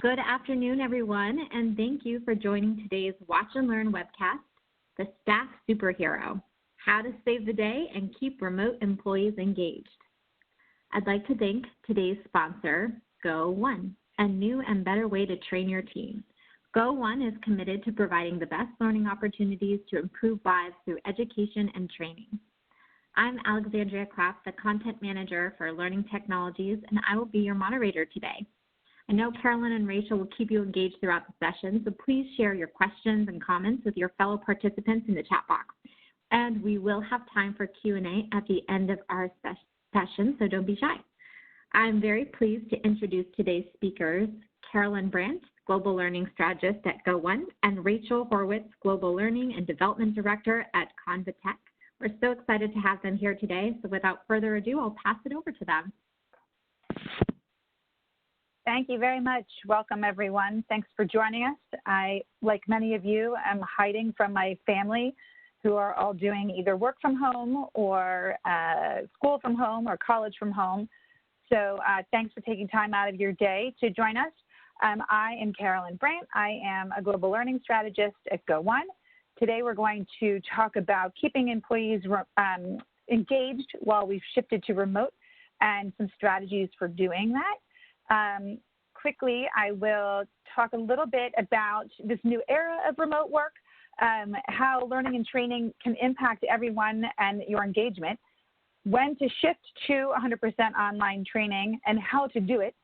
Good afternoon, everyone, and thank you for joining today's Watch and Learn webcast, The Staff Superhero, How to Save the Day and Keep Remote Employees Engaged. I'd like to thank today's sponsor, Go1, a new and better way to train your team. Go1 is committed to providing the best learning opportunities to improve lives through education and training. I'm Alexandria Kraft, the Content Manager for Learning Technologies, and I will be your moderator today. I know Carolyn and Rachel will keep you engaged throughout the session, so please share your questions and comments with your fellow participants in the chat box. And we will have time for Q&A at the end of our session, so don't be shy. I'm very pleased to introduce today's speakers, Carolyn Brandt, Global Learning Strategist at Go1, and Rachel Horwitz, Global Learning and Development Director at Cultivating. We're so excited to have them here today, so without further ado, I'll pass it over to them. Thank you very much. Welcome, everyone. Thanks for joining us. I, like many of you, am hiding from my family who are all doing either work from home or school from home or college from home. So thanks for taking time out of your day to join us. I am Carolyn Brandt. I am a Global Learning Strategist at Go1. Today we're going to talk about keeping employees engaged while we've shifted to remote and some strategies for doing that. Quickly, I will talk a little bit about this new era of remote work, how learning and training can impact everyone and your engagement, when to shift to 100% online training and how to do it,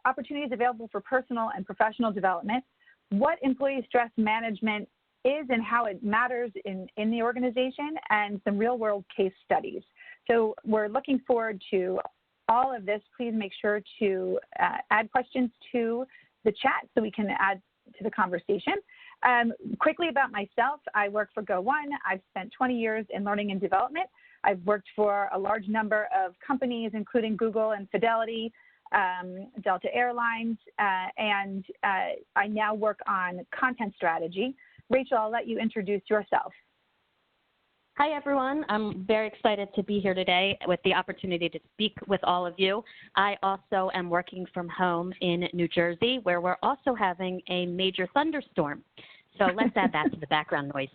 opportunities available for personal and professional development, what employee stress management is and how it matters in the organization, and some real-world case studies. So we're looking forward to all of this. Please make sure to add questions to the chat so we can add to the conversation. Quickly about myself, I work for Go1. I've spent 20 years in learning and development. I've worked for a large number of companies, including Google and Fidelity, Delta Airlines, and I now work on content strategy. Rachel, I'll let you introduce yourself. Hi, everyone. I'm very excited to be here today with the opportunity to speak with all of you. I also am working from home in New Jersey, where we're also having a major thunderstorm. So let's add that to the background noise.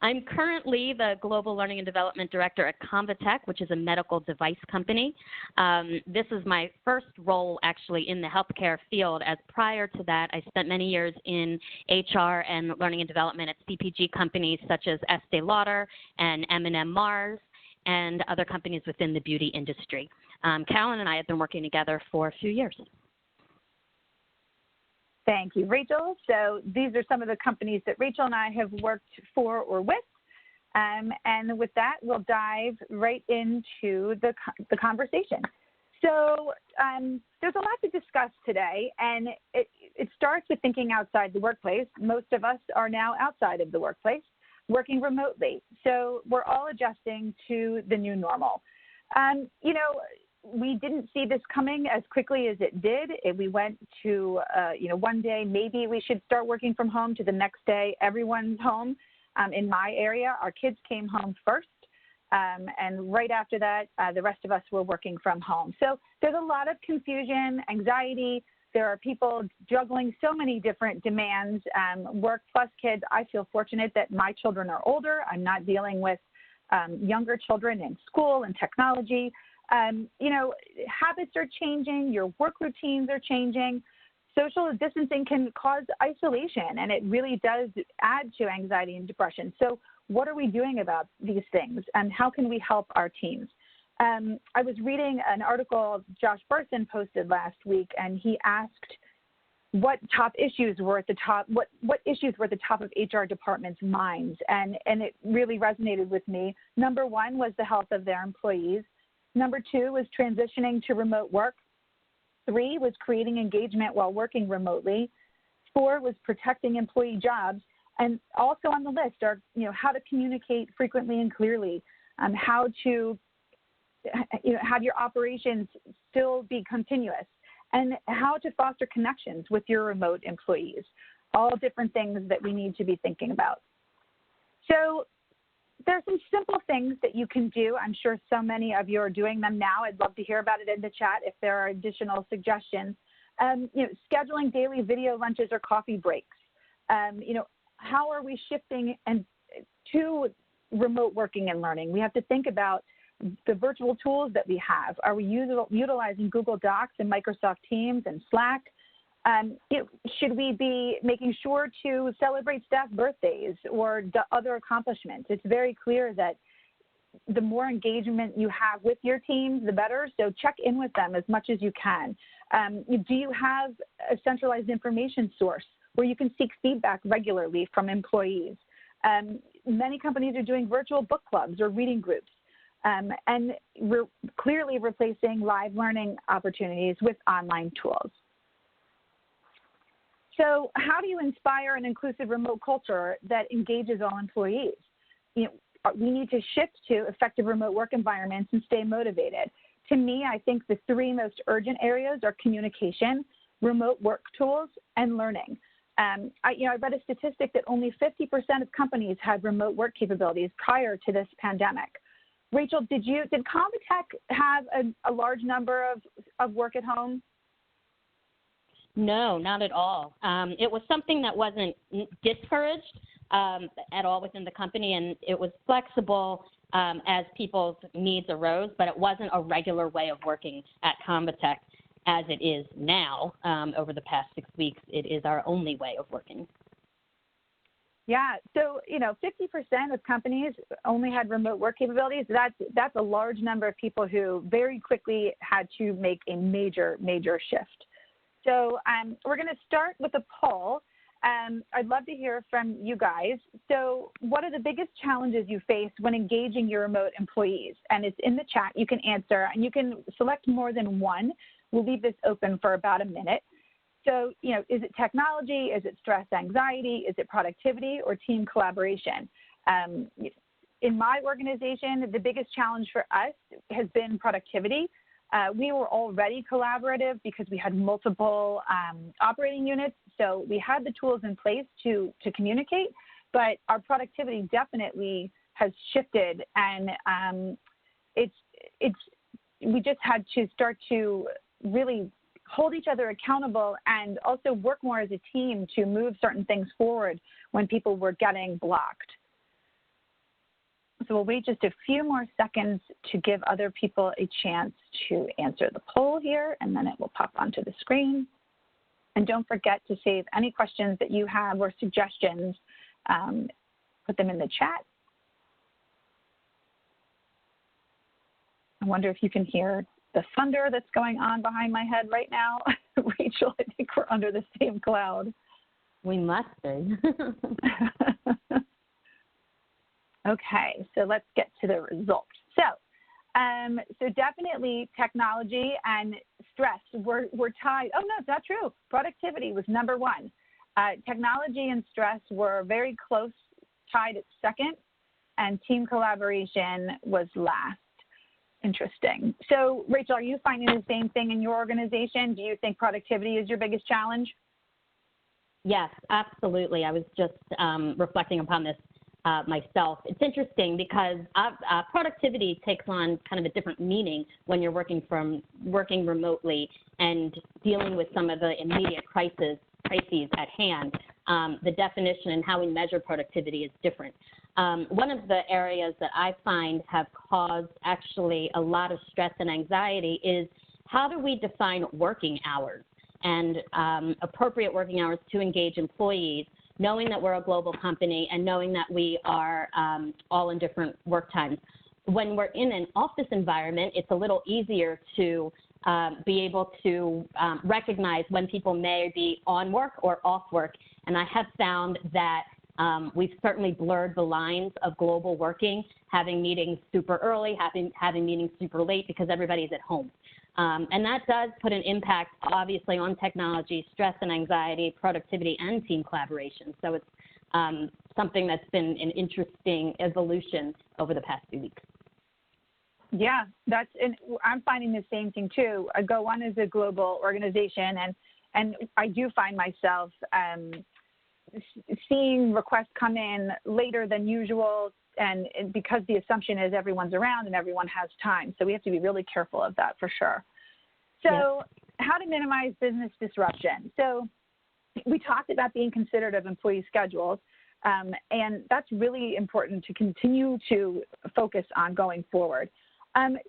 I'm currently the Global Learning and Development Director at Cultivating, which is a medical device company. This is my first role actually in the healthcare field, as prior to that I spent many years in HR and learning and development at CPG companies such as Estee Lauder and M&M Mars and other companies within the beauty industry. Carolyn and I have been working together for a few years. Thank you, Rachel. So these are some of the companies that Rachel and I have worked for or with. And with that, we'll dive right into the conversation. So there's a lot to discuss today, and it starts with thinking outside the workplace. Most of us are now outside of the workplace, working remotely. So we're all adjusting to the new normal. You know, we didn't see this coming as quickly as it did. We went to, one day maybe we should start working from home, to the next day everyone's home. In my area, our kids came home first, and right after that, the rest of us were working from home. So there's a lot of confusion, anxiety. There are people juggling so many different demands, work plus kids. I feel fortunate that my children are older. I'm not dealing with younger children in school and technology. Habits are changing, your work routines are changing. Social distancing can cause isolation, and it really does add to anxiety and depression. So what are we doing about these things, and how can we help our teams? I was reading an article Josh Burson posted last week, and he asked what top issues were at the top, what issues were at the top of HR departments' minds, and it really resonated with me. Number one was the health of their employees. Number two was transitioning to remote work. 3 was creating engagement while working remotely. 4 was protecting employee jobs. And also on the list are, how to communicate frequently and clearly, how to, have your operations still be continuous, and how to foster connections with your remote employees. All different things that we need to be thinking about. So there are some simple things that you can do. I'm sure so many of you are doing them now. I'd love to hear about it in the chat if there are additional suggestions. Scheduling daily video lunches or coffee breaks. How are we shifting to remote working and learning? We have to think about the virtual tools that we have. Are we utilizing Google Docs and Microsoft Teams and Slack? Should we be making sure to celebrate staff birthdays or other accomplishments? It's very clear that the more engagement you have with your teams, the better. So check in with them as much as you can. Do you have a centralized information source where you can seek feedback regularly from employees? Many companies are doing virtual book clubs or reading groups. And we're clearly replacing live learning opportunities with online tools. So how do you inspire an inclusive remote culture that engages all employees? We need to shift to effective remote work environments and stay motivated. To me, I think the three most urgent areas are communication, remote work tools, and learning. I read a statistic that only 50% of companies had remote work capabilities prior to this pandemic. Rachel, did Convatec have a large number of work at home? No, not at all. It was something that wasn't discouraged at all within the company, and it was flexible as people's needs arose, but it wasn't a regular way of working at Convatec as it is now. Over the past 6 weeks, it is our only way of working. Yeah, so 50% of companies only had remote work capabilities. That's a large number of people who very quickly had to make a major shift. So we're going to start with a poll. I'd love to hear from you guys. So what are the biggest challenges you face when engaging your remote employees? And it's in the chat. You can answer, and you can select more than one. We'll leave this open for about a minute. So, is it technology? Is it stress, anxiety? Is it productivity or team collaboration? In my organization, the biggest challenge for us has been productivity. We were already collaborative because we had multiple operating units, so we had the tools in place to communicate, but our productivity definitely has shifted, and we just had to start to really hold each other accountable and also work more as a team to move certain things forward when people were getting blocked. So we'll wait just a few more seconds to give other people a chance to answer the poll here, and then it will pop onto the screen. And don't forget to save any questions that you have or suggestions, put them in the chat. I wonder if you can hear the thunder that's going on behind my head right now. Rachel, I think we're under the same cloud. We must be. Okay, so let's get to the results. So definitely technology and stress were tied. Oh, no, it's not true. Productivity was number one. Technology and stress were very close, tied at second, and team collaboration was last. Interesting. So, Rachel, are you finding the same thing in your organization? Do you think productivity is your biggest challenge? Yes, absolutely. I was just reflecting upon this myself. It's interesting because productivity takes on kind of a different meaning when you're working remotely and dealing with some of the immediate crises at hand. The definition and how we measure productivity is different. One of the areas that I find have caused actually a lot of stress and anxiety is how do we define working hours and appropriate working hours to engage employees, knowing that we're a global company and knowing that we are all in different work times. When we're in an office environment, it's a little easier to be able to recognize when people may be on work or off work. And I have found that we've certainly blurred the lines of global working, having meetings super early, having meetings super late because everybody's at home. And that does put an impact, obviously, on technology, stress and anxiety, productivity, and team collaboration. So it's something that's been an interesting evolution over the past few weeks. Yeah, I'm finding the same thing too. Go1 is a global organization, and I do find myself seeing requests come in later than usual, and because the assumption is everyone's around and everyone has time. So we have to be really careful of that for sure. So how to minimize business disruption. So we talked about being considerate of employee schedules, and that's really important to continue to focus on going forward.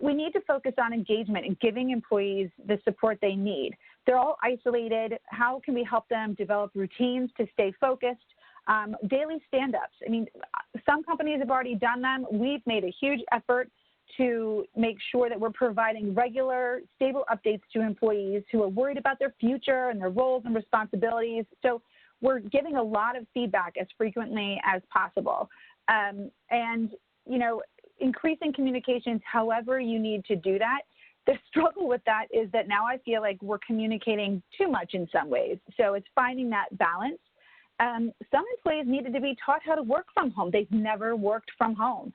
We need to focus on engagement and giving employees the support they need. They're all isolated. How can we help them develop routines to stay focused? Daily stand-ups. I mean, some companies have already done them. We've made a huge effort to make sure that we're providing regular, stable updates to employees who are worried about their future and their roles and responsibilities. So we're giving a lot of feedback as frequently as possible. And, you know, increasing communications however you need to do that. The struggle with that is that now I feel like we're communicating too much in some ways. So it's finding that balance. Some employees needed to be taught how to work from home. They've never worked from home.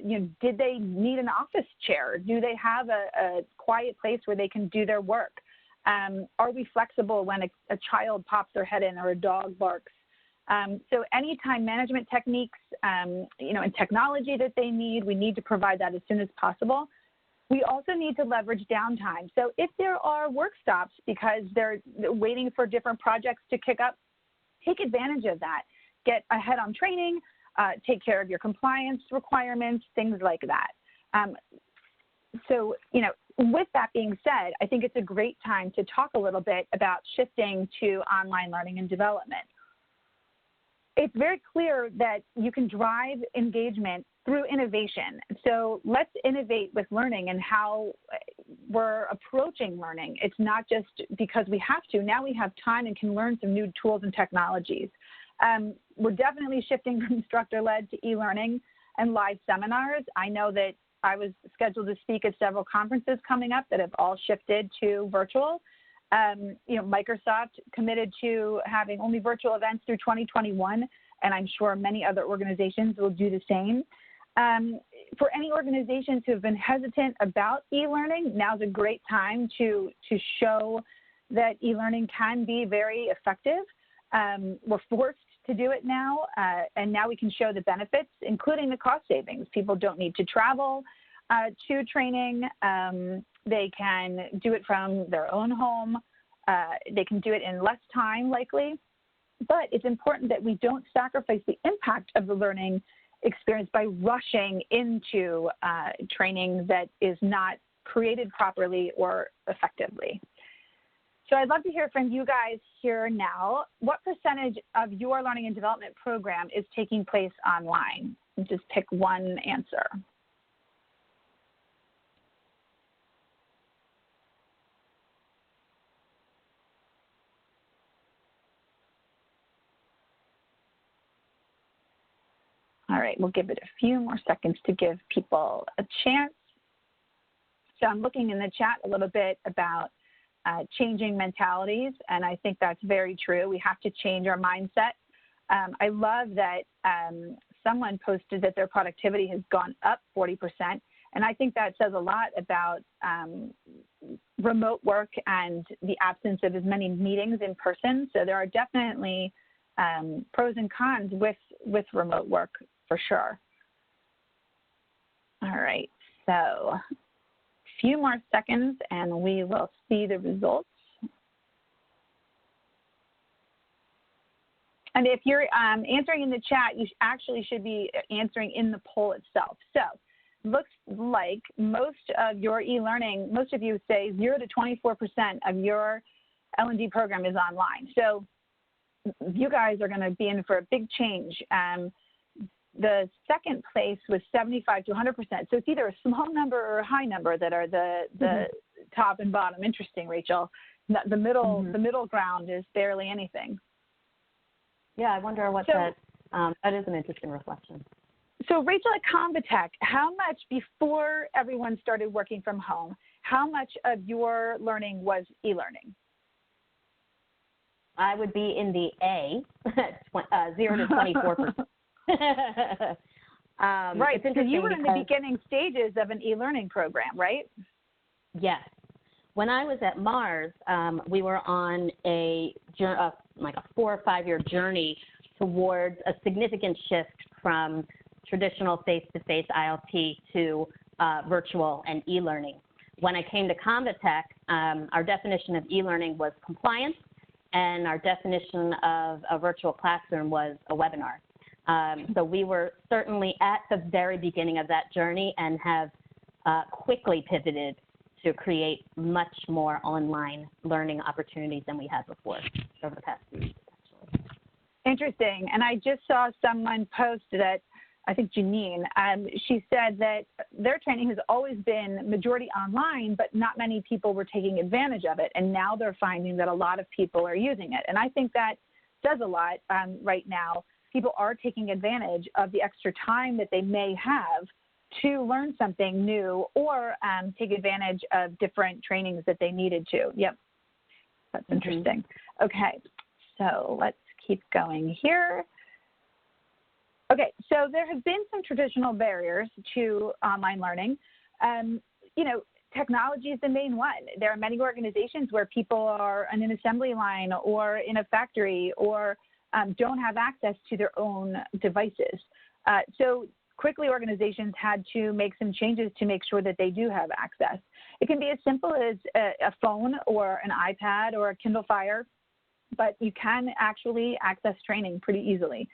You know, did they need an office chair? Do they have a quiet place where they can do their work? Are we flexible when a child pops their head in or a dog barks? So any time management techniques, you know, and technology that they need, we need to provide that as soon as possible. We also need to leverage downtime. So if there are work stops because they're waiting for different projects to kick up, take advantage of that. Get ahead on training, take care of your compliance requirements, things like that. So, you know, with that being said, I think it's a great time to talk a little bit about shifting to online learning and development. It's very clear that you can drive engagement through innovation. So let's innovate with learning and how we're approaching learning. It's not just because we have to. Now we have time and can learn some new tools and technologies. We're definitely shifting from instructor-led to e-learning and live seminars. I know that I was scheduled to speak at several conferences coming up that have all shifted to virtual. You know, Microsoft committed to having only virtual events through 2021, and I'm sure many other organizations will do the same. For any organizations who have been hesitant about e-learning, now's a great time to show that e-learning can be very effective. We're forced to do it now, and now we can show the benefits, including the cost savings. People don't need to travel to training. They can do it from their own home. They can do it in less time, likely. But it's important that we don't sacrifice the impact of the learning experience by rushing into training that is not created properly or effectively. So I'd love to hear from you guys here now. What percentage of your learning and development program is taking place online? And just pick one answer. All right, we'll give it a few more seconds to give people a chance. So I'm looking in the chat a little bit about changing mentalities, and I think that's very true. We have to change our mindset. I love that someone posted that their productivity has gone up 40%, and I think that says a lot about remote work and the absence of as many meetings in person. So there are definitely pros and cons with remote work for sure. All right, so few more seconds and we will see the results. And if you're answering in the chat, you actually should be answering in the poll itself. So looks like most of your e-learning, most of you say 0 to 24% of your L&D program is online. So you guys are going to be in for a big change. The second place was 75 to 100%. So it's either a small number or a high number that are the top and bottom. Interesting, Rachel. The middle ground is barely anything. Yeah, I wonder what that is an interesting reflection. So Rachel, at Convitech, how much before everyone started working from home, how much of your learning was e-learning? I would be in the A, 0 to 24%. Right, because you were in the beginning stages of an e-learning program, right? Yes. when I was at Mars, we were on like a 4 or 5 year journey towards a significant shift from traditional face-to-face ILT to virtual and e-learning. When I came to Convatec, our definition of e-learning was compliance, and our definition of a virtual classroom was a webinar. So we were certainly at the very beginning of that journey and have quickly pivoted to create much more online learning opportunities than we had before over the past few years, actually. Interesting. And I just saw someone post that, I think Janine, she said that their training has always been majority online, but not many people were taking advantage of it. And now they're finding that a lot of people are using it. And I think that says a lot right now. People are taking advantage of the extra time that they may have to learn something new or take advantage of different trainings that they needed to. Yep, that's interesting. Okay, so let's keep going here. Okay, so there have been some traditional barriers to online learning. Technology is the main one. There are many organizations where people are on an assembly line or in a factory or don't have access to their own devices. So quickly organizations had to make some changes to make sure that they do have access. It can be as simple as a phone or an iPad or a Kindle Fire, but you can actually access training pretty easily.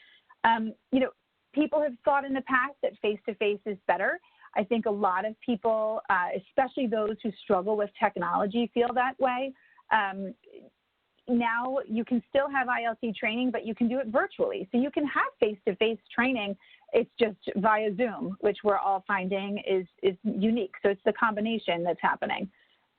People have thought in the past that face-to-face is better. I think a lot of people, especially those who struggle with technology, feel that way. Now you can still have ILT training, but you can do it virtually. So you can have face-to-face training. It's just via Zoom, which we're all finding is unique. So it's the combination that's happening.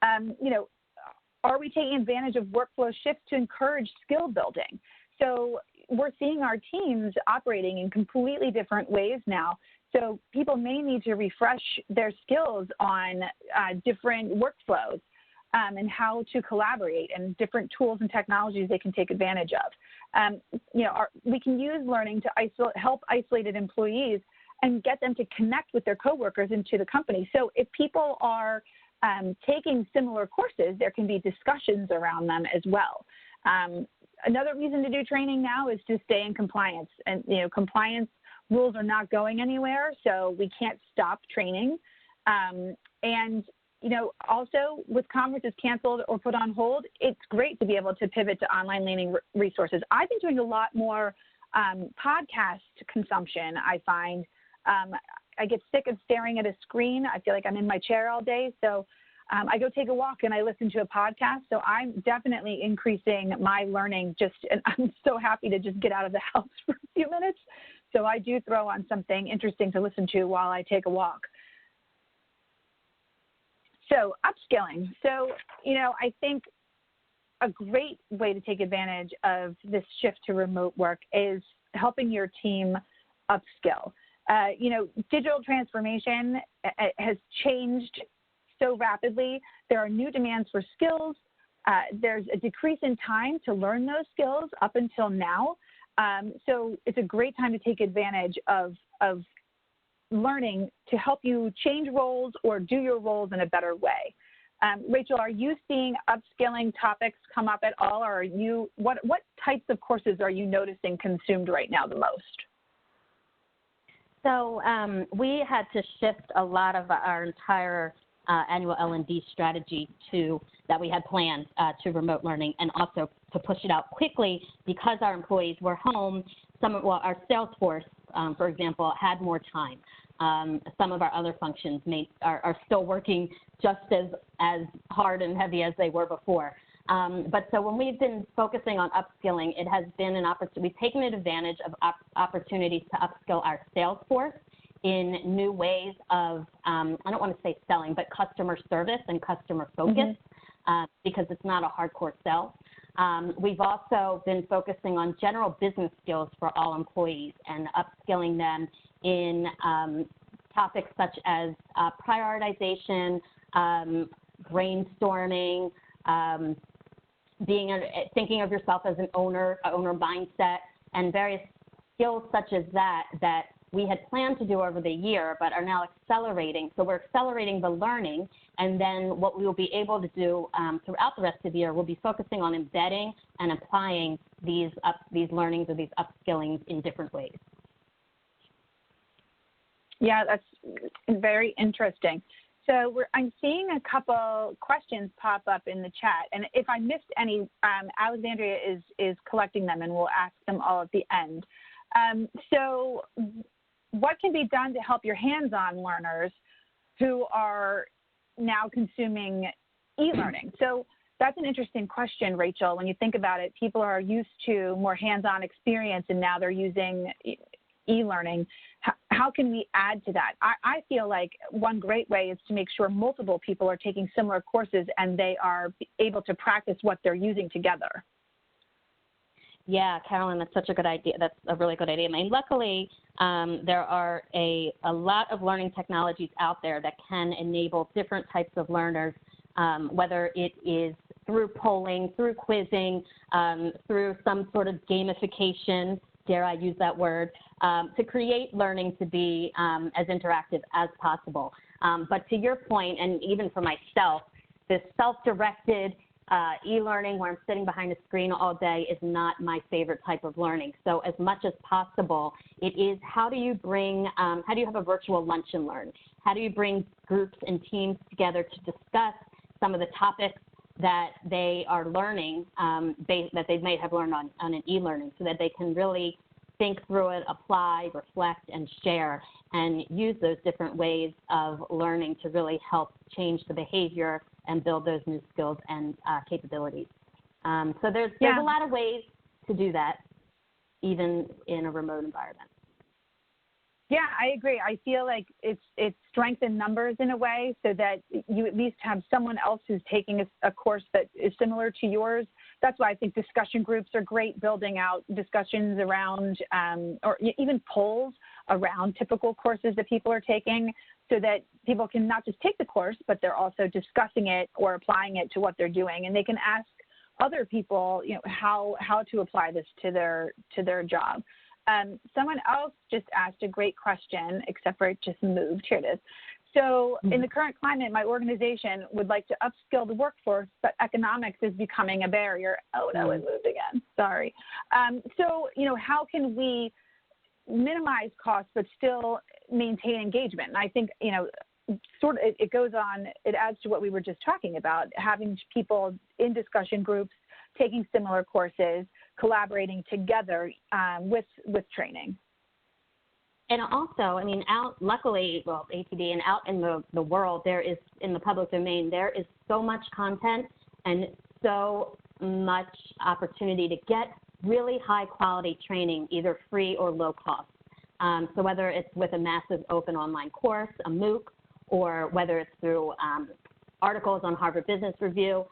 Are we taking advantage of workflow shifts to encourage skill building? So we're seeing our teams operating in completely different ways now. So people may need to refresh their skills on different workflows and how to collaborate and different tools and technologies they can take advantage of. We can use learning to help isolated employees and get them to connect with their coworkers into the company. So if people are taking similar courses, there can be discussions around them as well. Another reason to do training now is to stay in compliance. And, compliance rules are not going anywhere, so we can't stop training. Also with conferences canceled or put on hold, it's great to be able to pivot to online learning resources. I've been doing a lot more podcast consumption, I find. I get sick of staring at a screen. I feel like I'm in my chair all day. So I go take a walk and I listen to a podcast. So I'm definitely increasing my learning and I'm so happy to just get out of the house for a few minutes. So I do throw on something interesting to listen to while I take a walk. So upskilling. So, I think a great way to take advantage of this shift to remote work is helping your team upskill. Digital transformation has changed so rapidly. There are new demands for skills. There's a decrease in time to learn those skills up until now. So it's a great time to take advantage of learning to help you change roles or do your roles in a better way. Rachel, are you seeing upskilling topics come up at all, or what types of courses are you noticing consumed right now the most? So we had to shift a lot of our entire annual L&D strategy that we had planned to remote learning, and also to push it out quickly because our employees were home. Our sales force, for example, had more time. Some of our other functions are still working just as hard and heavy as they were before. But so when we've been focusing on upskilling, it has been an opportunity. We've taken advantage of opportunities to upskill our sales force in new ways of, I don't want to say selling, but customer service and customer focus, because it's not a hardcore sell. We've also been focusing on general business skills for all employees and upskilling them in topics such as prioritization, brainstorming, thinking of yourself as an owner mindset, and various skills such as that we had planned to do over the year, but are now accelerating. So we're accelerating the learning, and then what we will be able to do throughout the rest of the year, we'll be focusing on embedding and applying these learnings or these upskillings in different ways. Yeah, that's very interesting. So I'm seeing a couple questions pop up in the chat, and if I missed any, Alexandria is collecting them, and we'll ask them all at the end. So what can be done to help your hands-on learners who are now consuming e-learning? So that's an interesting question, Rachel. When you think about it, people are used to more hands-on experience, and now they're using e-learning. How can we add to that? I feel like one great way is to make sure multiple people are taking similar courses and they are able to practice what they're using together. Yeah, Carolyn, that's such a good idea. That's a really good idea. I mean, luckily, there are a lot of learning technologies out there that can enable different types of learners, whether it is through polling, through quizzing, through some sort of gamification, dare I use that word, to create learning to be as interactive as possible. But to your point, and even for myself, this self-directed e-learning where I'm sitting behind a screen all day is not my favorite type of learning. So as much as possible, it is how do you have a virtual lunch and learn? How do you bring groups and teams together to discuss some of the topics that they are learning, that they may have learned on an e-learning, so that they can really think through it, apply, reflect, and share, and use those different ways of learning to really help change the behavior and build those new skills and capabilities. So there's a lot of ways to do that, even in a remote environment. Yeah, I agree. I feel like it's strength in numbers in a way, so that you at least have someone else who's taking a course that is similar to yours. That's why I think discussion groups are great, building out discussions around or even polls around typical courses that people are taking, so that people can not just take the course, but they're also discussing it or applying it to what they're doing, and they can ask other people, how to apply this to their job. Someone else just asked a great question, except for it just moved. Here it is. So in the current climate, my organization would like to upskill the workforce, but economics is becoming a barrier. Oh, no, it moved again. Sorry. So, how can we minimize costs but still maintain engagement? And I think, it goes on, it adds to what we were just talking about, having people in discussion groups, taking similar courses, collaborating together with training. And also, I mean, luckily, ATD and out in the world, there is, in the public domain, there is so much content and so much opportunity to get really high quality training, either free or low cost. So whether it's with a massive open online course, a MOOC, or whether it's through articles on Harvard Business Review,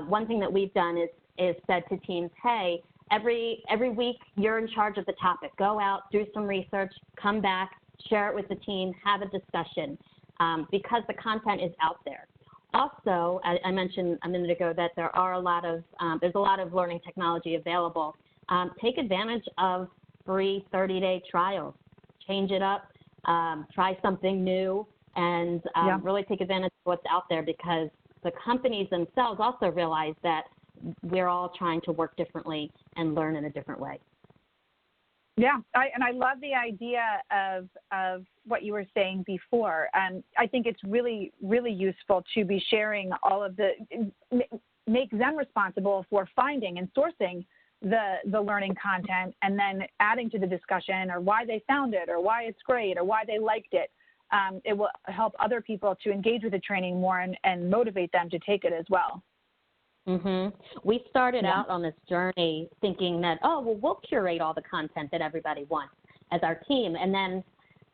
one thing that we've done is said to teams, hey, every week you're in charge of the topic. Go out, do some research, come back, share it with the team, have a discussion, because the content is out there. Also, I mentioned a minute ago that there's a lot of learning technology available. Take advantage of free 30-day trials. Change it up, try something new, and really take advantage of what's out there, because the companies themselves also realize that we're all trying to work differently and learn in a different way. Yeah, and I love the idea of what you were saying before. I think it's really, really useful to be sharing all of make them responsible for finding and sourcing the learning content, and then adding to the discussion, or why they found it, or why it's great, or why they liked it. It will help other people to engage with the training more and motivate them to take it as well. We started out on this journey thinking that, we'll curate all the content that everybody wants as our team. And then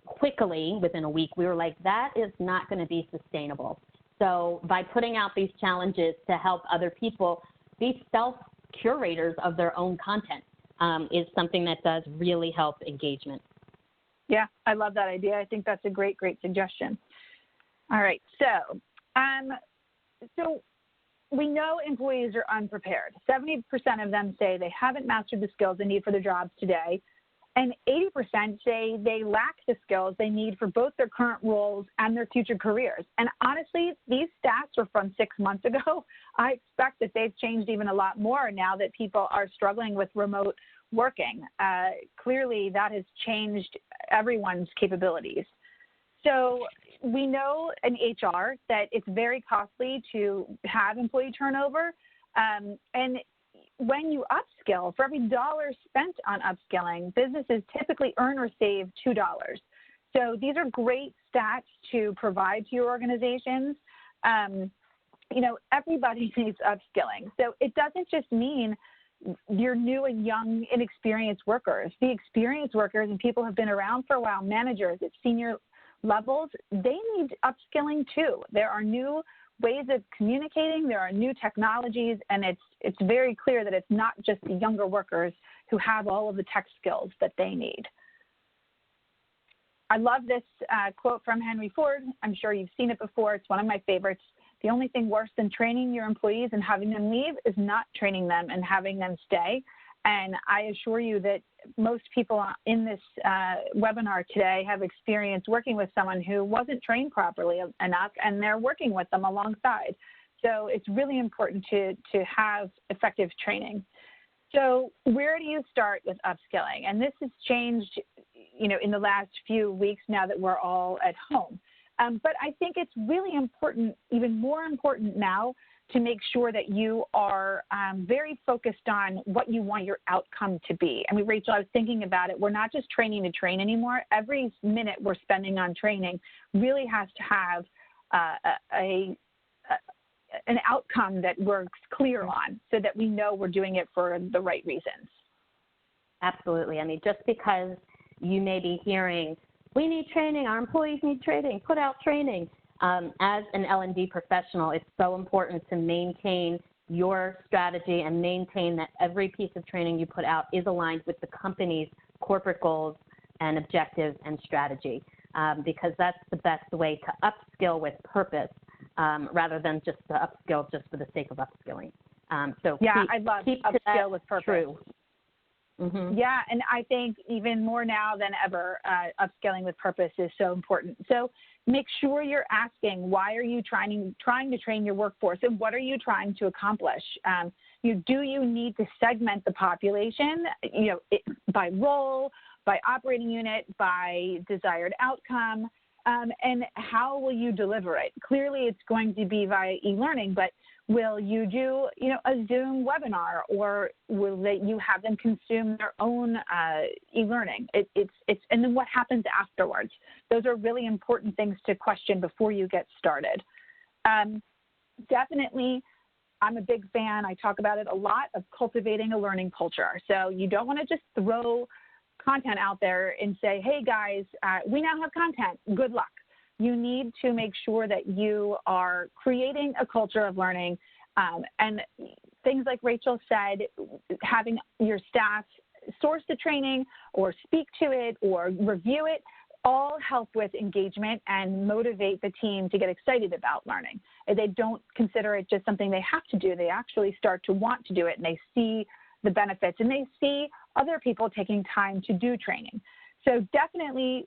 quickly, within a week, we were like, that is not going to be sustainable. So by putting out these challenges to help other people be self-curators of their own content is something that does really help engagement. Yeah, I love that idea. I think that's a great, great suggestion. All right, so we know employees are unprepared. 70% of them say they haven't mastered the skills they need for their jobs today. And 80% say they lack the skills they need for both their current roles and their future careers. And honestly, these stats are from 6 months ago. I expect that they've changed even a lot more now that people are struggling with remote working. Clearly, that has changed everyone's capabilities. So we know in HR that it's very costly to have employee turnover. And when you upskill, for every dollar spent on upskilling, businesses typically earn or save $2. So these are great stats to provide to your organizations. Everybody needs upskilling. So it doesn't just mean your new and young, inexperienced workers. The experienced workers and people who have been around for a while, managers at senior levels, they need upskilling too. There are new ways of communicating, there are new technologies, and it's very clear that it's not just the younger workers who have all of the tech skills that they need. I love this quote from Henry Ford. I'm sure you've seen it before. It's one of my favorites. The only thing worse than training your employees and having them leave is not training them and having them stay. And I assure you that most people in this webinar today have experience working with someone who wasn't trained properly enough, and they're working with them alongside. So it's really important to have effective training. So where do you start with upskilling? And this has changed, in the last few weeks now that we're all at home. But I think it's really important, even more important now, to make sure that you are very focused on what you want your outcome to be. I mean, Rachel, I was thinking about it. We're not just training to train anymore. Every minute we're spending on training really has to have an outcome that we're clear on so that we know we're doing it for the right reasons. Absolutely. I mean, just because you may be hearing, we need training, our employees need training, put out training. As an L&D professional, it's so important to maintain your strategy and maintain that every piece of training you put out is aligned with the company's corporate goals and objectives and strategy, because that's the best way to upskill with purpose rather than just to upskill just for the sake of upskilling. I love upskill with purpose. True. Mm-hmm. Yeah, and I think even more now than ever, upskilling with purpose is so important. So make sure you're asking, why are you trying to train your workforce, and what are you trying to accomplish? Do you need to segment the population, by role, by operating unit, by desired outcome, and how will you deliver it? Clearly, it's going to be via e-learning, but will you do, a Zoom webinar, or will you have them consume their own e-learning? And then what happens afterwards? Those are really important things to question before you get started. Definitely, I'm a big fan, I talk about it a lot, of cultivating a learning culture. So you don't want to just throw content out there and say, hey guys, we now have content, good luck. You need to make sure that you are creating a culture of learning, and things like Rachel said, having your staff source the training or speak to it or review it, all help with engagement and motivate the team to get excited about learning. They don't consider it just something they have to do. They actually start to want to do it, and they see the benefits, and they see other people taking time to do training. So definitely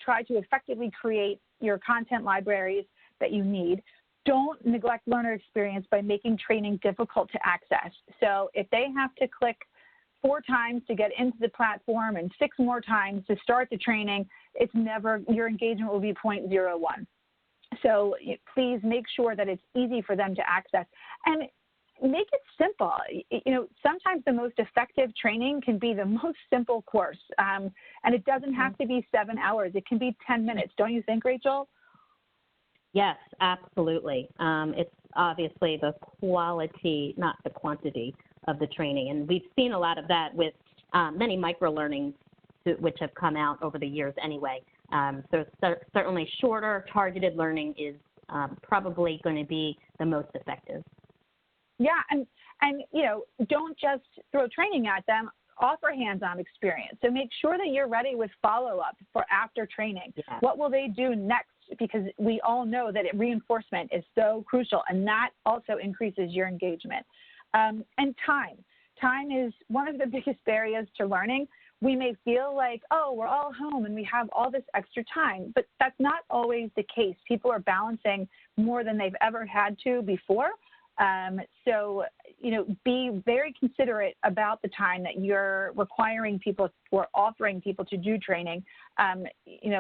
try to effectively create your content libraries that you need. Don't neglect learner experience by making training difficult to access. So if they have to click 4 times to get into the platform and 6 more times to start the training, your engagement will be 0.01. So please make sure that it's easy for them to access. And make it simple. Sometimes the most effective training can be the most simple course, and it doesn't have to be 7 hours. It can be 10 minutes. Don't you think, Rachel? Yes, absolutely. It's obviously the quality, not the quantity of the training, and we've seen a lot of that with many micro-learnings which have come out over the years anyway. So certainly shorter, targeted learning is probably going to be the most effective. Yeah, and don't just throw training at them, offer hands-on experience. So make sure that you're ready with follow-up for after training. Yeah. What will they do next? Because we all know that reinforcement is so crucial, and that also increases your engagement. And time. Time is one of the biggest barriers to learning. we may feel like, oh, we're all home and we have all this extra time, but that's not always the case. People are balancing more than they've ever had to before. So, be very considerate about the time that you're requiring people or offering people to do training.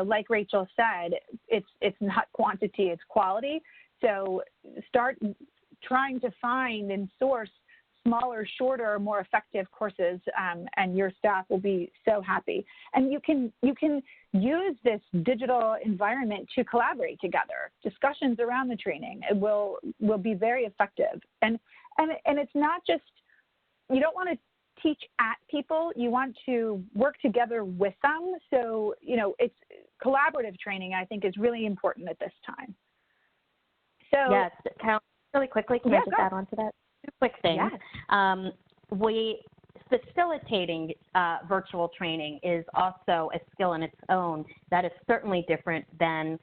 Like Rachel said, it's not quantity, it's quality. So start trying to find and source smaller, shorter, more effective courses, and your staff will be so happy. And you can use this digital environment to collaborate together. Discussions around the training will be very effective. And it's not just, you don't want to teach at people, you want to work together with them. So, it's collaborative training, I think, is really important at this time. So yes, Carol, really quickly, can I just add on to that? Two quick things. Yes. Facilitating virtual training is also a skill in its own that is certainly different than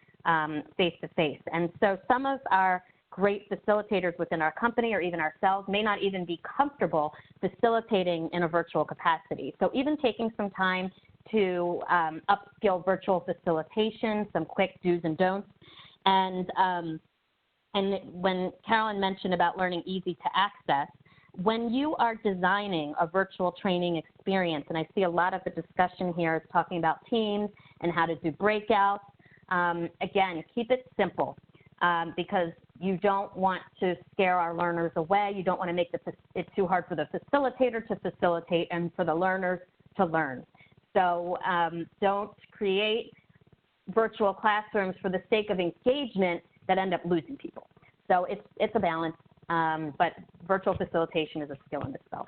face-to-face. And so some of our great facilitators within our company or even ourselves may not even be comfortable facilitating in a virtual capacity. So even taking some time to upskill virtual facilitation, some quick do's and don'ts. And when Carolyn mentioned about learning easy to access, when you are designing a virtual training experience, and I see a lot of the discussion here is talking about teams and how to do breakouts, again, keep it simple because you don't want to scare our learners away. You don't want to make it too hard for the facilitator to facilitate and for the learners to learn. So don't create virtual classrooms for the sake of engagement that end up losing people. So it's a balance, but virtual facilitation is a skill in itself.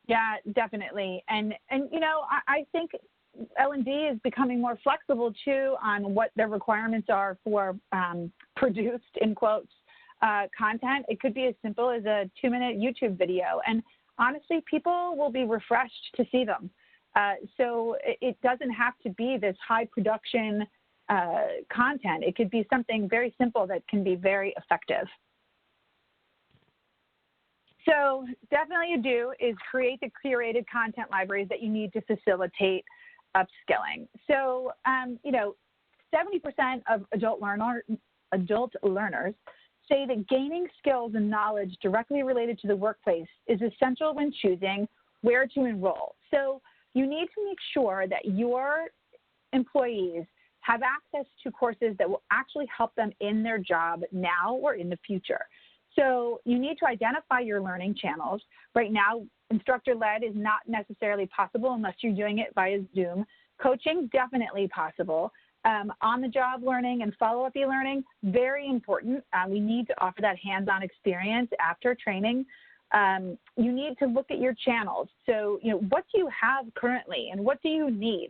Yeah, definitely. And I think L&D is becoming more flexible too on what their requirements are for produced, in quotes, content. It could be as simple as a 2-minute YouTube video. And honestly, people will be refreshed to see them. So it doesn't have to be this high production content. It could be something very simple that can be very effective. So definitely you do is create the curated content libraries that you need to facilitate upskilling. So, 70% of adult learners say that gaining skills and knowledge directly related to the workplace is essential when choosing where to enroll. So you need to make sure that your employees have access to courses that will actually help them in their job now or in the future. So you need to identify your learning channels. Right now, instructor-led is not necessarily possible unless you're doing it via Zoom. Coaching, definitely possible. On-the-job learning and follow-up e-learning, very important. We need to offer that hands-on experience after training. You need to look at your channels. So, what do you have currently and what do you need?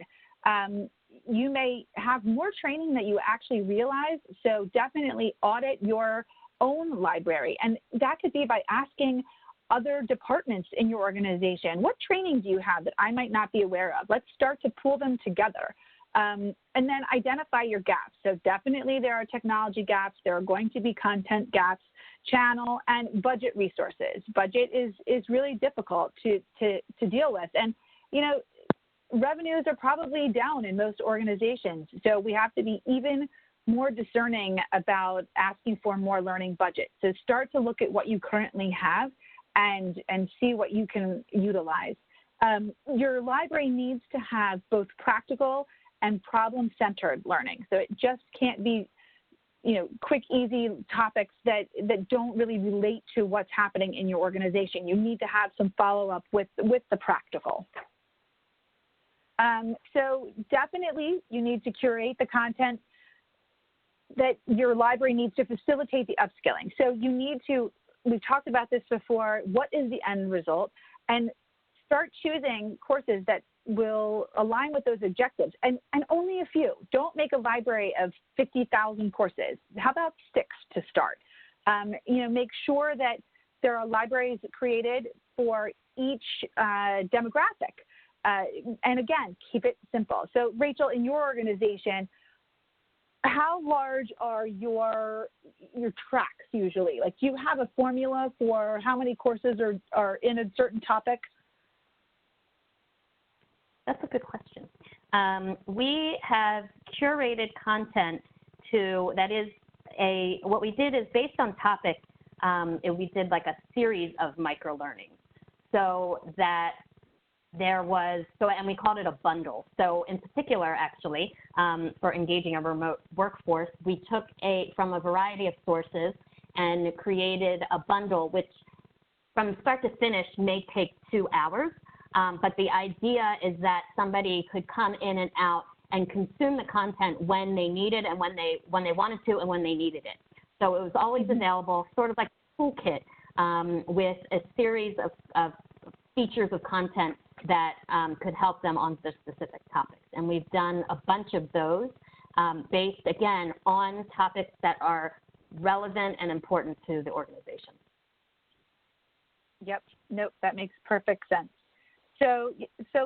You may have more training that you actually realize, so definitely audit your own library. And that could be by asking other departments in your organization, what training do you have that I might not be aware of? Let's start to pull them together. And then identify your gaps. So definitely there are technology gaps. There are going to be content gaps, channel, and budget resources. Budget is really difficult to deal with. And, revenues are probably down in most organizations. So we have to be even more discerning about asking for more learning budget. So start to look at what you currently have and see what you can utilize. Your library needs to have both practical and problem-centered learning. So it just can't be, quick, easy topics that don't really relate to what's happening in your organization. You need to have some follow-up with the practical. So definitely you need to curate the content that your library needs to facilitate the upskilling. So you need to, we've talked about this before, what is the end result? And start choosing courses that will align with those objectives, and only a few. Don't make a library of 50,000 courses. How about 6 to start? Make sure that there are libraries created for each demographic. And again, keep it simple. So Rachel, in your organization, how large are your tracks usually? Like, do you have a formula for how many courses are in a certain topic? That's a good question. We have curated content what we did is based on topics, we did like a series of micro-learning. So that and we called it a bundle. So in particular, actually, for engaging a remote workforce, we took from a variety of sources and created a bundle, which from start to finish may take 2 hours. But the idea is that somebody could come in and out and consume the content when they needed and when they wanted to and when they needed it. So it was always available, sort of like a toolkit with a series of features of content that could help them on the specific topics. And we've done a bunch of those based, again, on topics that are relevant and important to the organization. Yep. Nope. That makes perfect sense. So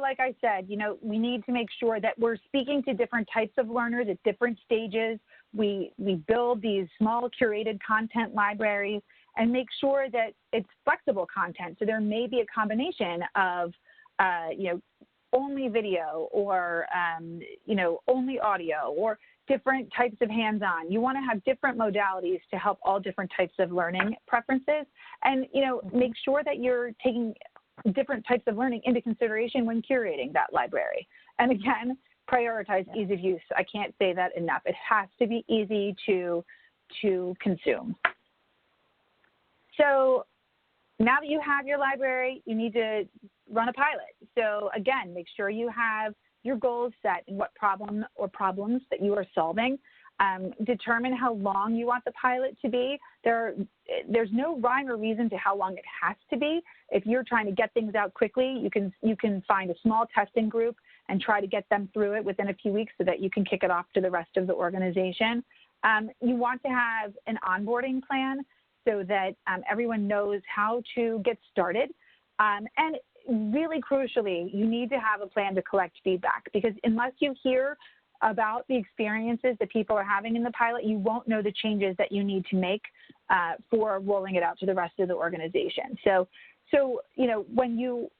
like I said, we need to make sure that we're speaking to different types of learners at different stages. We build these small curated content libraries and make sure that it's flexible content. So there may be a combination of, only video or, only audio or different types of hands-on. You want to have different modalities to help all different types of learning preferences and, make sure that you're taking different types of learning into consideration when curating that library. And again, prioritize ease of use. I can't say that enough. It has to be easy to consume. So now that you have your library, you need to run a pilot. So again, make sure you have your goals set and what problem or problems that you are solving. Determine how long you want the pilot to be. There's no rhyme or reason to how long it has to be. If you're trying to get things out quickly, you can find a small testing group and try to get them through it within a few weeks so that you can kick it off to the rest of the organization. You want to have an onboarding plan so that everyone knows how to get started. And really crucially, you need to have a plan to collect feedback, because unless you hear about the experiences that people are having in the pilot, you won't know the changes that you need to make for rolling it out to the rest of the organization. So when you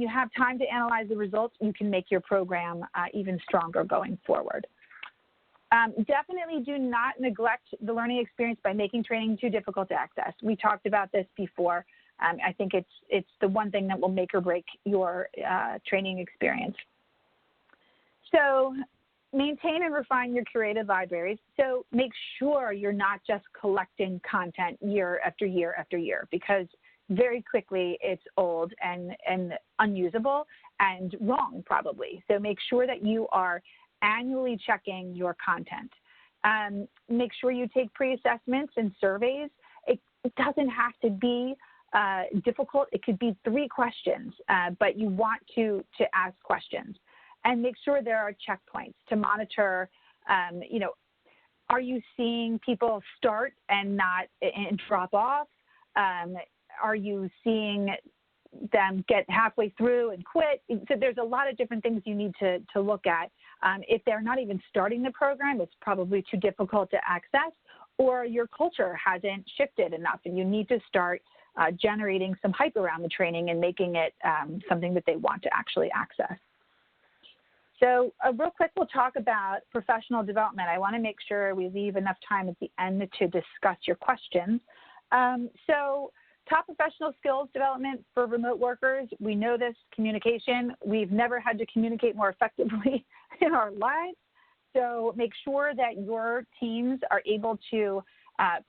have time to analyze the results, you can make your program even stronger going forward. Definitely do not neglect the learning experience by making training too difficult to access. We talked about this before. I think it's the one thing that will make or break your training experience. So maintain and refine your curated libraries. So make sure you're not just collecting content year after year after year, because very quickly it's old and unusable and wrong probably. So make sure that you are annually checking your content. Make sure you take pre-assessments and surveys. It doesn't have to be difficult. It could be 3 questions, but you want to ask questions. And make sure there are checkpoints to monitor, are you seeing people start and drop off? Are you seeing them get halfway through and quit? So there's a lot of different things you need to look at. If they're not even starting the program, it's probably too difficult to access, or your culture hasn't shifted enough and you need to start generating some hype around the training and making it something that they want to actually access. So real quick, we'll talk about professional development. I want to make sure we leave enough time at the end to discuss your questions. So top professional skills development for remote workers. We know this, communication. We've never had to communicate more effectively in our lives. So make sure that your teams are able to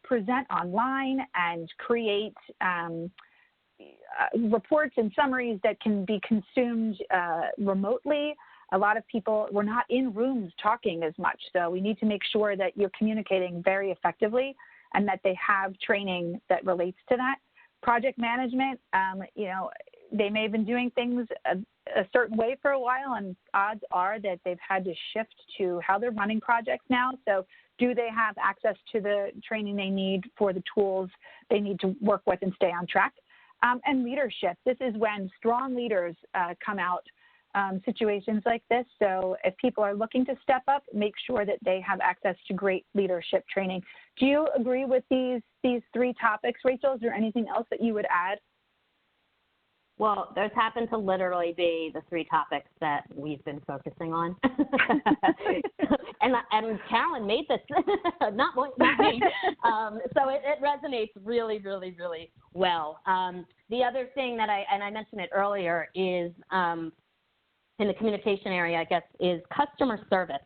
present online and create reports and summaries that can be consumed remotely. A lot of people, we're not in rooms talking as much, so we need to make sure that you're communicating very effectively and that they have training that relates to that. Project management, they may have been doing things a certain way for a while, and odds are that they've had to shift to how they're running projects now. So do they have access to the training they need for the tools they need to work with and stay on track? And leadership. This is when strong leaders come out situations like this. So if people are looking to step up, make sure that they have access to great leadership training. Do you agree with these 3 topics, Rachel? Is there anything else that you would add? Well, those happen to literally be the 3 topics that we've been focusing on. and Carolyn made this, not me. So it resonates really, really, really well. The other thing that I mentioned it earlier is in the communication area, I guess, is customer service.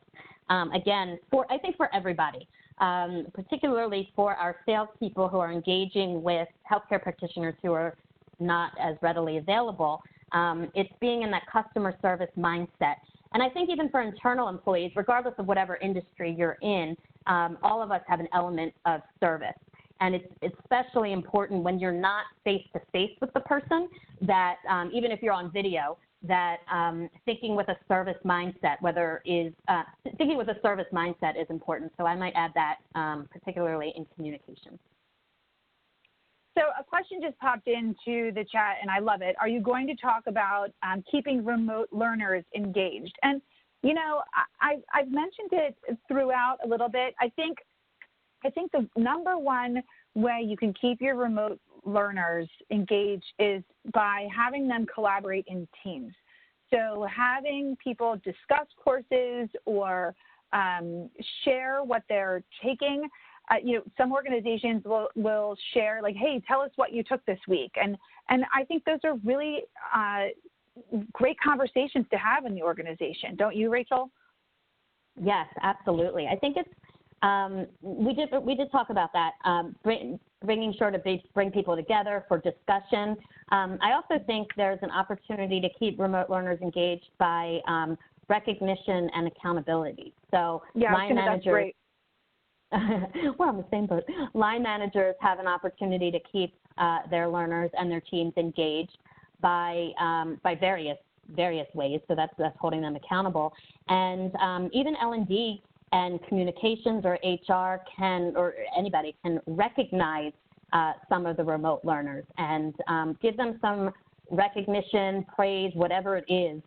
Again, I think for everybody, particularly for our salespeople who are engaging with healthcare practitioners who are not as readily available, it's being in that customer service mindset. And I think even for internal employees, regardless of whatever industry you're in, all of us have an element of service. And it's especially important when you're not face-to-face with the person, that even if you're on video, that thinking with a service mindset, thinking with a service mindset is important. So I might add that particularly in communication. So a question just popped into the chat, and I love it. Are you going to talk about keeping remote learners engaged? And, you know, I've mentioned it throughout a little bit. I think the number one way you can keep your remote learners engaged is by having them collaborate in teams. So having people discuss courses or share what they're taking. You know, some organizations will share like, hey, tell us what you took this week. And I think those are really great conversations to have in the organization. Don't you, Rachel? Yes, absolutely. I think it's, we did talk about that, bringing sure to bring people together for discussion. I also think there's an opportunity to keep remote learners engaged by recognition and accountability. So line managers, that's great. We're on the same boat. Line managers have an opportunity to keep their learners and their teams engaged by various ways. So that's holding them accountable. And even L&D and communications or HR or anybody can recognize some of the remote learners and give them some recognition, praise, whatever it is,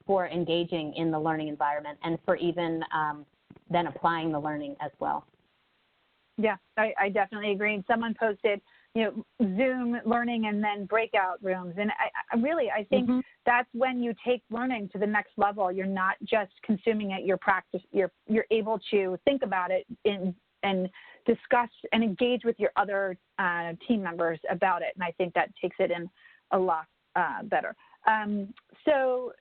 for engaging in the learning environment and for even then applying the learning as well. Yeah, I definitely agree. And someone posted, you know, Zoom learning and then breakout rooms. And I think that's when you take learning to the next level. You're not just consuming it, you're able to think about it and discuss and engage with your other team members about it. And I think that takes it in a lot better. So,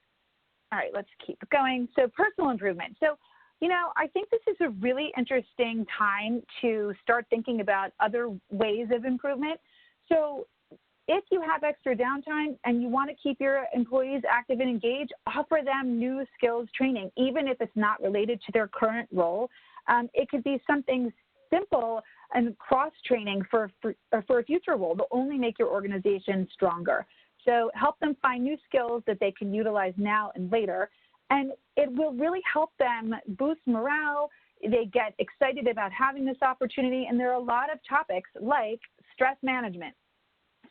all right, let's keep going. So personal improvement. So, you know, I think this is a really interesting time to start thinking about other ways of improvement. So if you have extra downtime and you want to keep your employees active and engaged, offer them new skills training, even if it's not related to their current role. It could be something simple and cross-training for a future role that only make your organization stronger. So help them find new skills that they can utilize now and later. And it will really help them boost morale. They get excited about having this opportunity. And there are a lot of topics like stress management.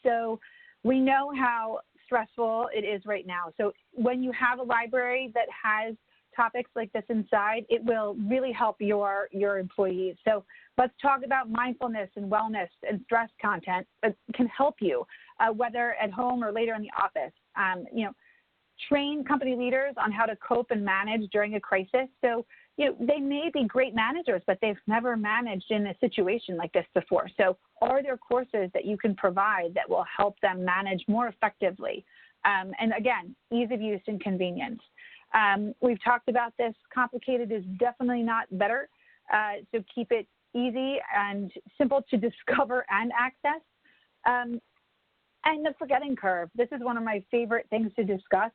So we know how stressful it is right now. So when you have a library that has topics like this inside, it will really help your employees. So let's talk about mindfulness and wellness and stress content that can help you, whether at home or later in the office. You know, train company leaders on how to cope and manage during a crisis. So, you know, they may be great managers, but they've never managed in a situation like this before. So are there courses that you can provide that will help them manage more effectively? And again, ease of use and convenience. We've talked about this. Complicated is definitely not better. So keep it easy and simple to discover and access. And the forgetting curve. This is one of my favorite things to discuss.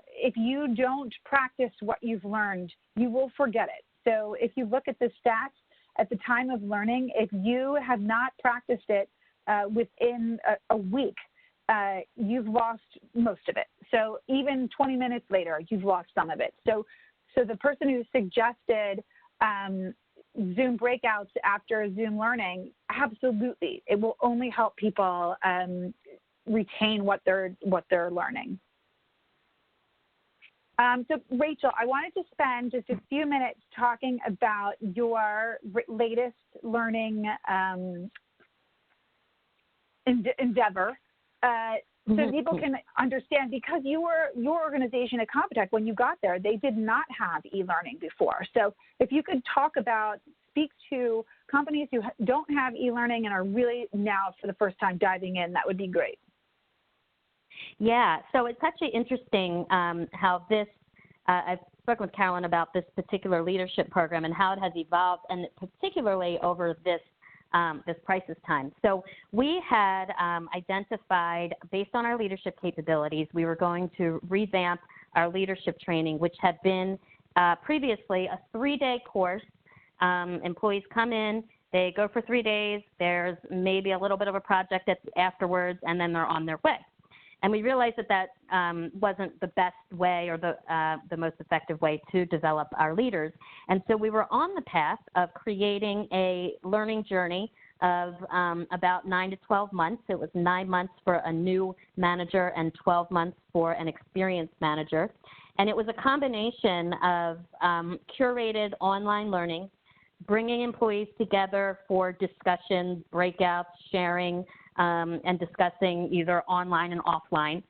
If you don't practice what you've learned, you will forget it. So if you look at the stats at the time of learning, if you have not practiced it within a week, you've lost most of it. So even 20 minutes later, you've lost some of it. So the person who suggested Zoom breakouts after Zoom learning, absolutely, it will only help people retain what they're learning. So Rachel, I wanted to spend just a few minutes talking about your latest learning endeavor. so people can understand, because your organization at Computech, when you got there, they did not have e-learning before. So if you could speak to companies who don't have e-learning and are really now for the first time diving in, that would be great. Yeah, so it's actually interesting how this, I've spoken with Carolyn about this particular leadership program and how it has evolved, and particularly over this crisis time. So we had identified, based on our leadership capabilities, we were going to revamp our leadership training, which had been previously a 3-day course. Employees come in, they go for 3 days, there's maybe a little bit of a project afterwards, and then they're on their way. And we realized that wasn't the best way or the most effective way to develop our leaders. And so we were on the path of creating a learning journey of about 9 to 12 months. It was 9 months for a new manager and 12 months for an experienced manager. And it was a combination of curated online learning, bringing employees together for discussions, breakouts, sharing, and discussing either online and offline.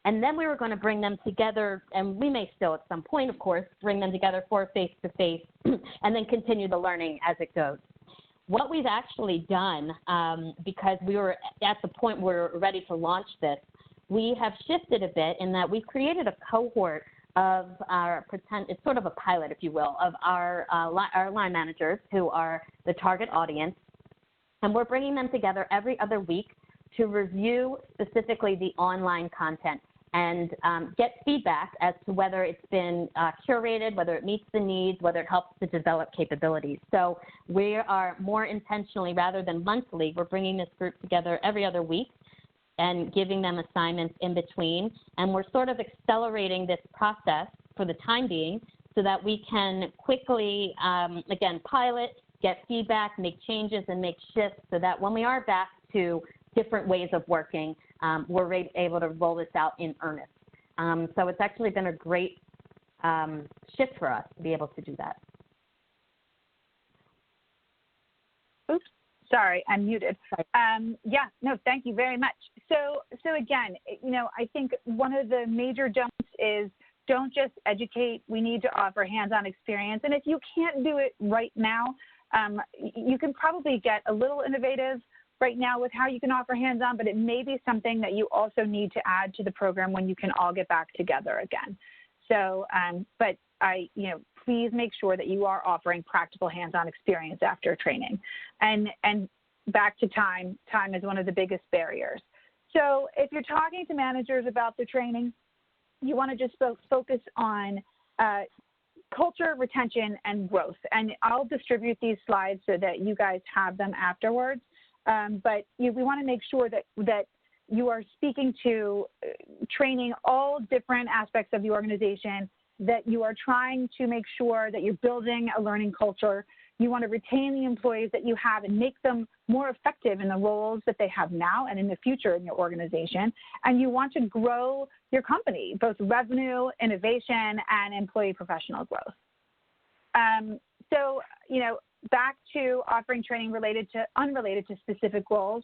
And then we were going to bring them together, and we may still at some point, of course, bring them together for face-to-face and then continue the learning as it goes. What we've actually done, because we were at the point where we're ready to launch this, we have shifted a bit in that we've created a cohort of it's sort of a pilot, if you will, of our line managers who are the target audience. And we're bringing them together every other week to review specifically the online content and get feedback as to whether it's been curated, whether it meets the needs, whether it helps to develop capabilities. So we are more intentionally, rather than monthly, we're bringing this group together every other week and giving them assignments in between. And we're sort of accelerating this process for the time being so that we can quickly, again, pilot, get feedback, make changes, and make shifts so that when we are back to different ways of working, we're able to roll this out in earnest. So it's actually been a great shift for us to be able to do that. Oops, sorry, I'm muted. Yeah, no, thank you very much. So again, I think one of the major don'ts is don't just educate. We need to offer hands-on experience. And if you can't do it right now, you can probably get a little innovative right now with how you can offer hands-on, but it may be something that you also need to add to the program when you can all get back together again. So, but please make sure that you are offering practical hands-on experience after training. And back to time is one of the biggest barriers. So if you're talking to managers about the training, you want to just focus on culture, retention, and growth. And I'll distribute these slides so that you guys have them afterwards. But we want to make sure that you are speaking to training all different aspects of the organization, that you are trying to make sure that you're building a learning culture. You want to retain the employees that you have and make them more effective in the roles that they have now and in the future in your organization. And you want to grow your company, both revenue, innovation, and employee professional growth. So, back to offering training unrelated to specific roles.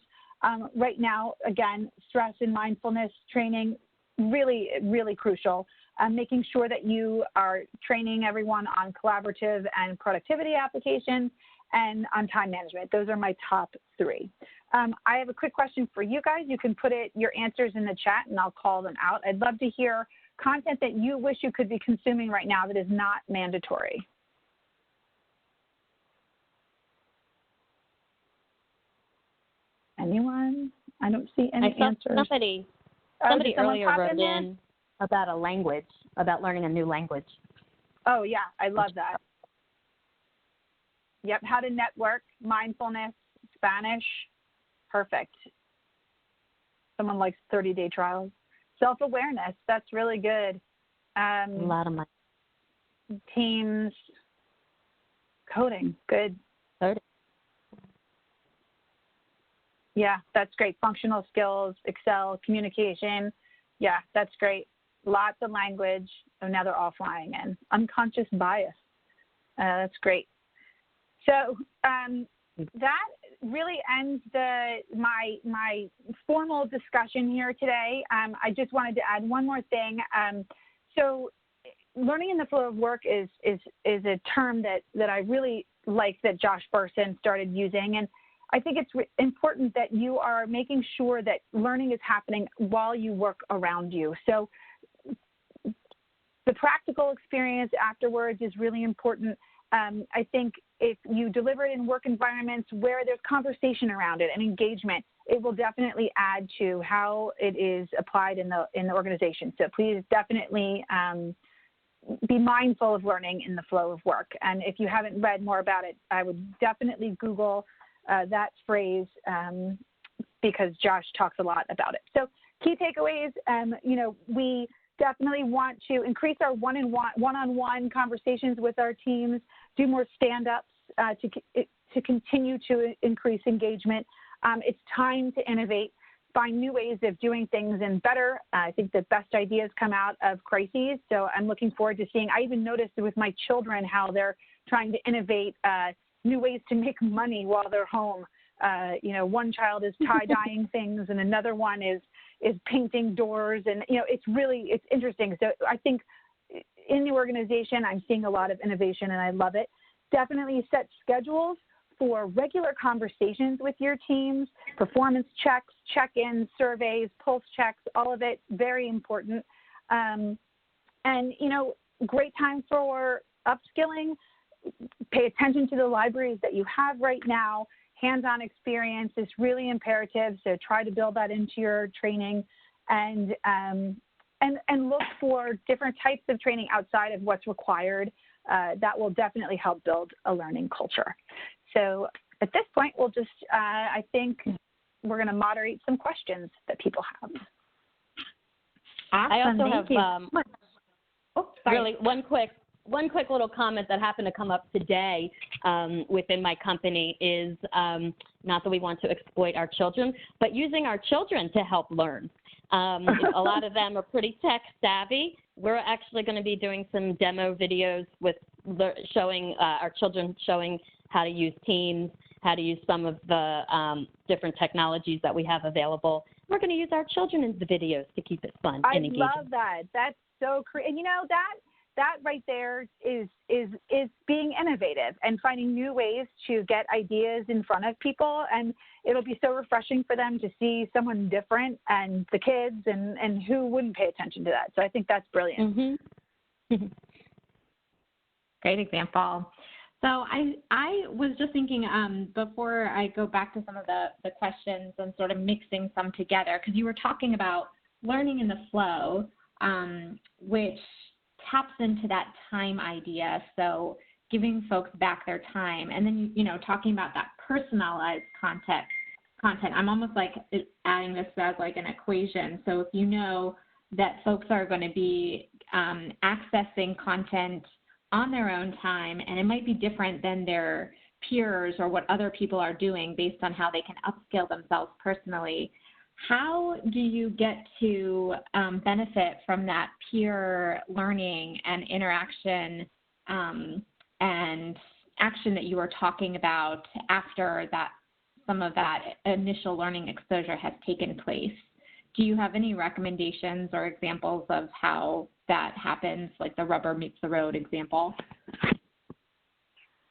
Right now, again, stress and mindfulness training, really, really crucial. Making sure that you are training everyone on collaborative and productivity applications and on time management. Those are my top 3. I have a quick question for you guys. You can put your answers in the chat and I'll call them out. I'd love to hear content that you wish you could be consuming right now that is not mandatory. Anyone? I don't see any answers. Somebody earlier wrote in about a language, about learning a new language. Oh, yeah, I love that. Yep, how to network, mindfulness, Spanish, perfect. Someone likes 30-day trials. Self-awareness, that's really good. A lot of money. Teams, coding, good. Coding. Yeah, that's great. Functional skills, Excel, communication. Yeah, that's great. Lots of language. Oh, now they're all flying in. Unconscious bias. That's great. So that really ends my formal discussion here today. I just wanted to add one more thing. So learning in the flow of work is a term that I really like that Josh Burson started using. And I think it's important that you are making sure that learning is happening while you work around you. So the practical experience afterwards is really important. I think if you deliver it in work environments where there's conversation around it and engagement, it will definitely add to how it is applied in the organization. So please definitely be mindful of learning in the flow of work. And if you haven't read more about it, I would definitely Google that phrase because Josh talks a lot about it. So key takeaways, we definitely want to increase our one-on-one conversations with our teams, do more stand-ups to continue to increase engagement. It's time to innovate, find new ways of doing things and better. I think the best ideas come out of crises. So I'm looking forward to seeing, I even noticed with my children how they're trying to innovate new ways to make money while they're home. One child is tie-dyeing things and another one is painting doors. And, it's interesting. So I think in the organization, I'm seeing a lot of innovation and I love it. Definitely set schedules for regular conversations with your teams, performance checks, check-ins, surveys, pulse checks, all of it, very important. Great time for upskilling. Pay attention to the libraries that you have right now. Hands-on experience is really imperative, so try to build that into your training and look for different types of training outside of what's required. That will definitely help build a learning culture. So at this point, we'll just, I think we're going to moderate some questions that people have. Awesome. I also Thank have really one quick little comment that happened to come up today within my company is not that we want to exploit our children, but using our children to help learn. A lot of them are pretty tech savvy. We're actually going to be doing some demo videos with showing our children showing how to use Teams, how to use some of the different technologies that we have available. We're going to use our children in the videos to keep it fun and engaging. I love that. That's so creative. And that right there is being innovative and finding new ways to get ideas in front of people. And it'll be so refreshing for them to see someone different and the kids and who wouldn't pay attention to that. So I think that's brilliant. Mm-hmm. Great example. So I was just thinking before I go back to some of the questions and sort of mixing some together, because you were talking about learning in the flow, which taps into that time idea. So giving folks back their time, and then, talking about that personalized content. I'm almost like adding this as like an equation. So if you know that folks are going to be accessing content on their own time, and it might be different than their peers or what other people are doing based on how they can upskill themselves personally, how do you get to benefit from that peer learning and interaction and action that you were talking about after that some of that initial learning exposure has taken place? Do you have any recommendations or examples of how that happens, like the rubber meets the road example?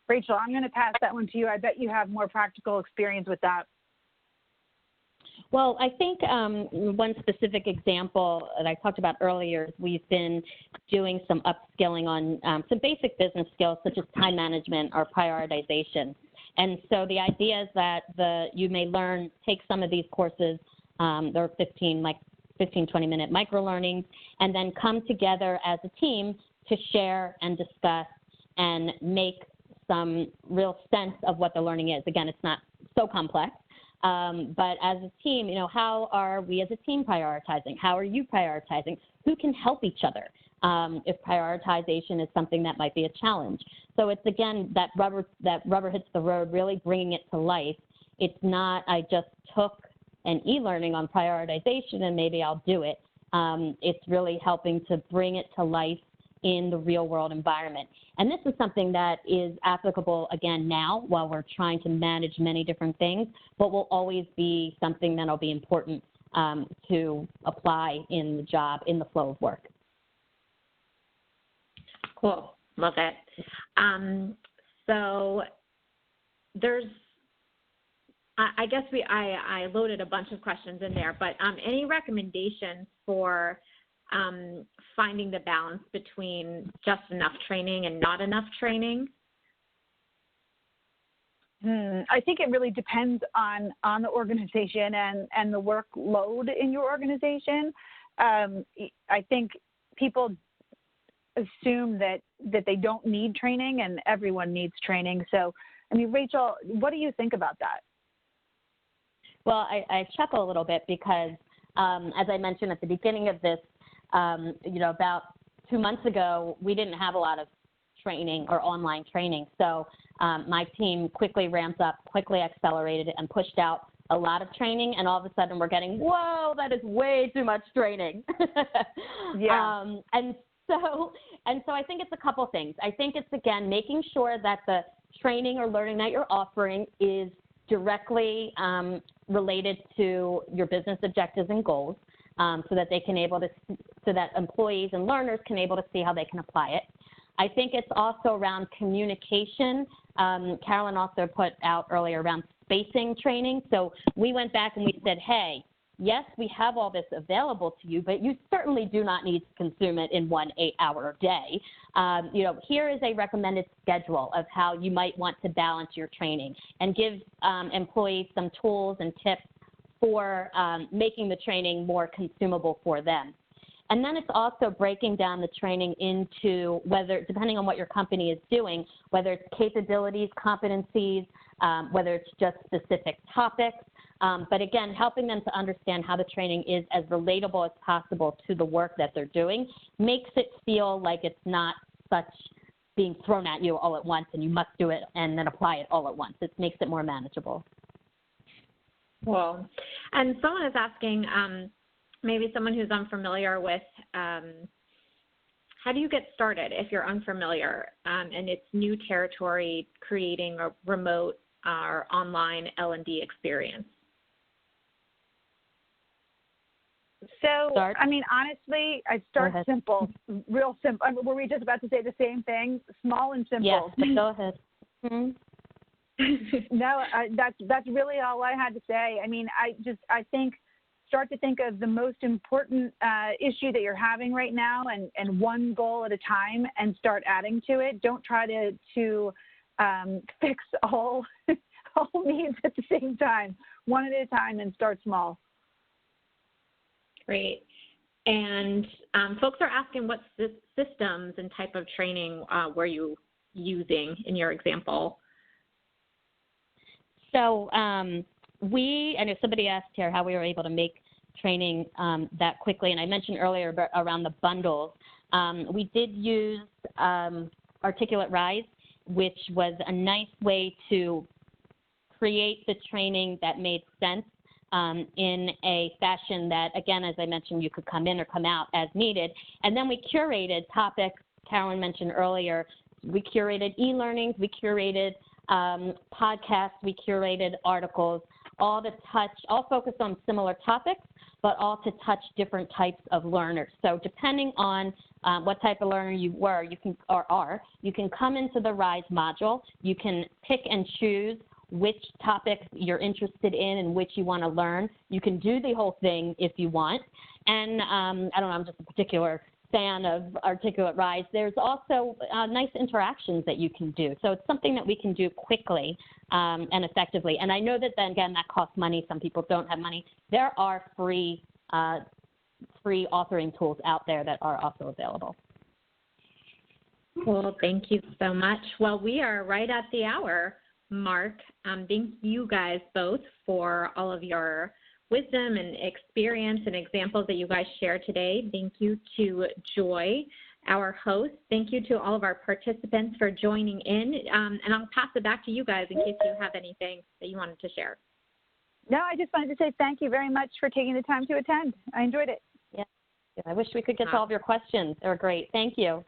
Rachel, I'm going to pass that one to you. I bet you have more practical experience with that. Well, I think one specific example that I talked about earlier is we've been doing some upskilling on some basic business skills such as time management or prioritization. And so the idea is that you may take some of these courses, they're 15, 20-minute micro-learnings, and then come together as a team to share and discuss and make some real sense of what the learning is. Again, it's not so complex, but as a team, how are we as a team prioritizing? How are you prioritizing? Who can help each other if prioritization is something that might be a challenge? So it's, again, that rubber hits the road, really bringing it to life. It's not, I just took an e-learning on prioritization and maybe I'll do it. It's really helping to bring it to life in the real world environment. And this is something that is applicable, again, now while we're trying to manage many different things, but will always be something that'll be important to apply in the job, in the flow of work. Cool. Love it. So there's, I guess I loaded a bunch of questions in there, but any recommendations for finding the balance between just enough training and not enough training? I think it really depends on the organization and the workload in your organization. I think people assume that they don't need training, and everyone needs training. So, I mean, Rachel, what do you think about that? Well, I chuckle a little bit because, as I mentioned at the beginning of this, about 2 months ago, we didn't have a lot of training or online training. So my team quickly ramped up, quickly accelerated it, and pushed out a lot of training. And all of a sudden we're getting, whoa, that is way too much training. Yeah. And so I think it's a couple things. I think it's, again, making sure that the training or learning that you're offering is directly related to your business objectives and goals, so that so that employees and learners can able to see how they can apply it. I think it's also around communication. Carolyn also put out earlier around spacing training. So we went back and we said, hey, yes, we have all this available to you, but you certainly do not need to consume it in 1 8-hour day. Here is a recommended schedule of how you might want to balance your training, and give employees some tools and tips for making the training more consumable for them. And then it's also breaking down the training into depending on what your company is doing, whether it's capabilities, competencies, whether it's just specific topics. But again, helping them to understand how the training is as relatable as possible to the work that they're doing makes it feel like it's not such being thrown at you all at once and you must do it and then apply it all at once. It makes it more manageable. Cool. And someone is asking, maybe someone who's unfamiliar with, how do you get started if you're unfamiliar and it's new territory, creating a remote or online L&D experience? So, I mean, honestly, I start simple, real simple. I mean, were we just about to say the same thing? Small and simple. Yes, but go ahead. Mm-hmm. No, that's really all I had to say. I mean, I think start to think of the most important issue that you're having right now, and one goal at a time, and start adding to it. Don't try to fix all needs at the same time. One at a time, and start small. Great. And folks are asking what systems and type of training were you using in your example? So I know somebody asked here how we were able to make training that quickly, and I mentioned earlier around the bundles. We did use Articulate Rise, which was a nice way to create the training that made sense in a fashion that, again, as I mentioned, you could come in or come out as needed. And then we curated topics. Carolyn mentioned earlier, we curated e-learnings, we curated podcasts, we curated articles, all focused on similar topics, but all to touch different types of learners. So depending on what type of learner you were, you can come into the Rise module. You can pick and choose which topics you're interested in and which you want to learn. You can do the whole thing if you want. And I don't know, I'm just a particular fan of Articulate Rise. There's also nice interactions that you can do. So it's something that we can do quickly and effectively. And I know that then again, that costs money. Some people don't have money. There are free authoring tools out there that are also available. Cool, thank you so much. Well, we are right at the hour mark. Thank you guys both for all of your wisdom and experience and examples that you guys shared today. Thank you to Joy, our host. Thank you to all of our participants for joining in. And I'll pass it back to you guys in case you have anything that you wanted to share. No, I just wanted to say thank you very much for taking the time to attend. I enjoyed it. Yeah, I wish we could get to all of your questions. They were great. Thank you.